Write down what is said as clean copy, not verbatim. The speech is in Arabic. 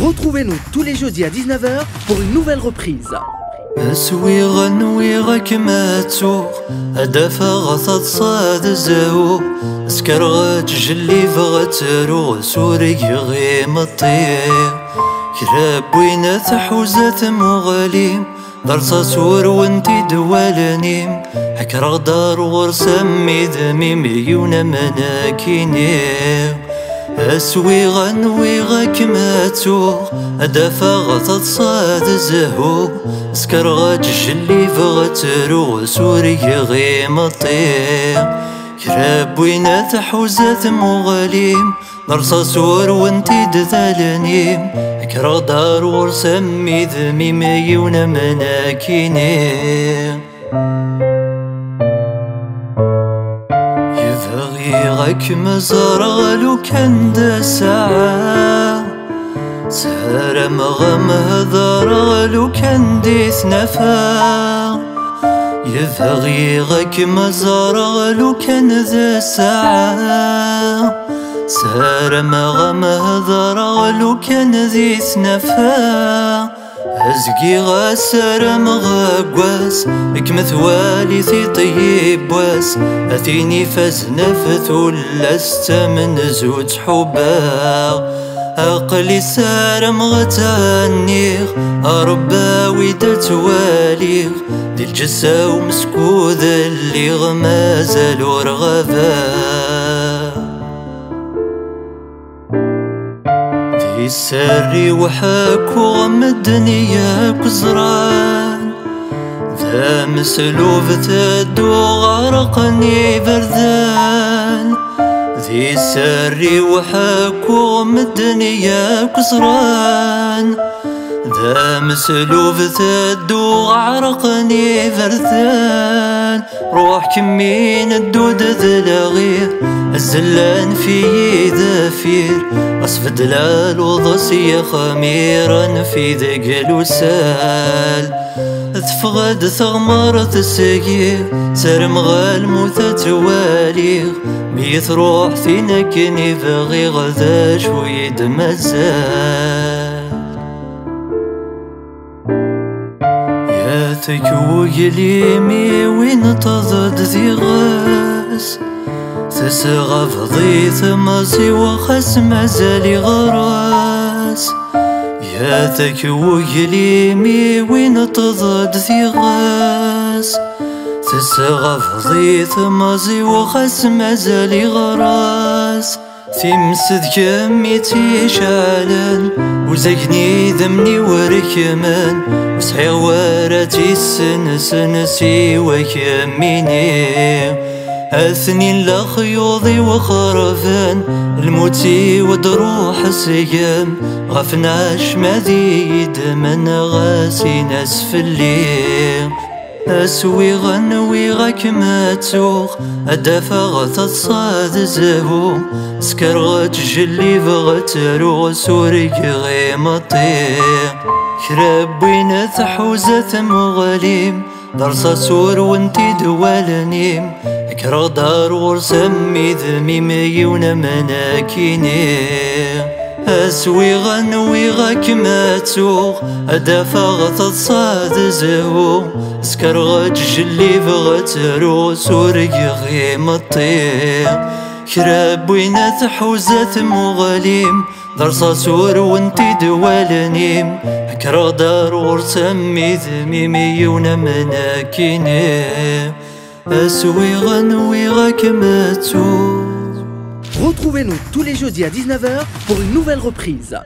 Retrouvez-nous tous les jeudis à 19h pour une nouvelle reprise. أسوي غنويغك ما تسوق أدافع غطت صاد الزهو أسكر غتجلي فغترو سوري غيم الطير كراب وين تحوزات مغاليم درصا سور وانتي دوالنيم حكر غدار ورسمي دمي ميون مناكينيم أسوي غنويغك ما تسوق أدافع غطت صاد الزهو أسكر غتجلي فغترو سوري غيم الطير كراب وين تحوزات مغاليم درصا سور وانتي دذالنيم حكر غدار ورسمي دمي ميون مناكينيم غيغك مزار لو كان دا ساعة سهر مغم هذار لو كان ديث نفا يبغيغك مزار لو كان ذا ساعة سهر مغم هذار لو كان ديث نفا أزقي غاسر مغاقواس كمثوالي ثي طيب واس أثيني فازنا فتولست من زوج حبا أقلي سار مغتانيغ أرباوي دتواليغ دي الجسا ومسكوذ اللي غمازل ورغبا السري وحاكو غمدني يا كزران ذا مسلوف تدو غرقني بردان ذي السري وحاكو غمدني يا كزران ذا مسلوف تدو غرقني بردان روح كمين الدود ذلاغير الزلان في ذافير أصف دلال وضسي خميرا في ذقل وسال تفغد ثغمرة السقير سرم غالموت تواليغ ميث روح ثينكني بغي غذا شوي دمزال يا تكوي ليمي وين تضد ذي غاس تسغف ضيث مازي وخس مازالي غراس يا تكوي ليمي وين تضد ذي غاس تسغف ضيث مازي وخس مازالي غراس في مسد كميتي شعلان وزقني ذمني وركمان وسحي وراتي سنسي وكميني أثنين لخيوضي وخرفان الموتي ودروح سيام غفناش مذيد من غاسي ناس في الليل أسوي غنويغك ما تسوق أدافع غثت صاد زهو سكر غتجلي فغترو سوري غيم الطير كراب وين تحوزات مغاليم درصا سور وانتي دوالنيم حكر غدار ورسمي ذمي ميون مناكينيم أسوي غنويغك ما تسوق أدافع غطت صاد زهو سكر غتجلي فغترو سوري غيم الطير كراب وين تحوزات مغاليم درصا سور وانتي دوالنيم حكر غدار ورسمي ذمي ميون مناكينيم أسوي غنويغك ما تسوق. Retrouvez-nous tous les jeudis à 19h pour une nouvelle reprise.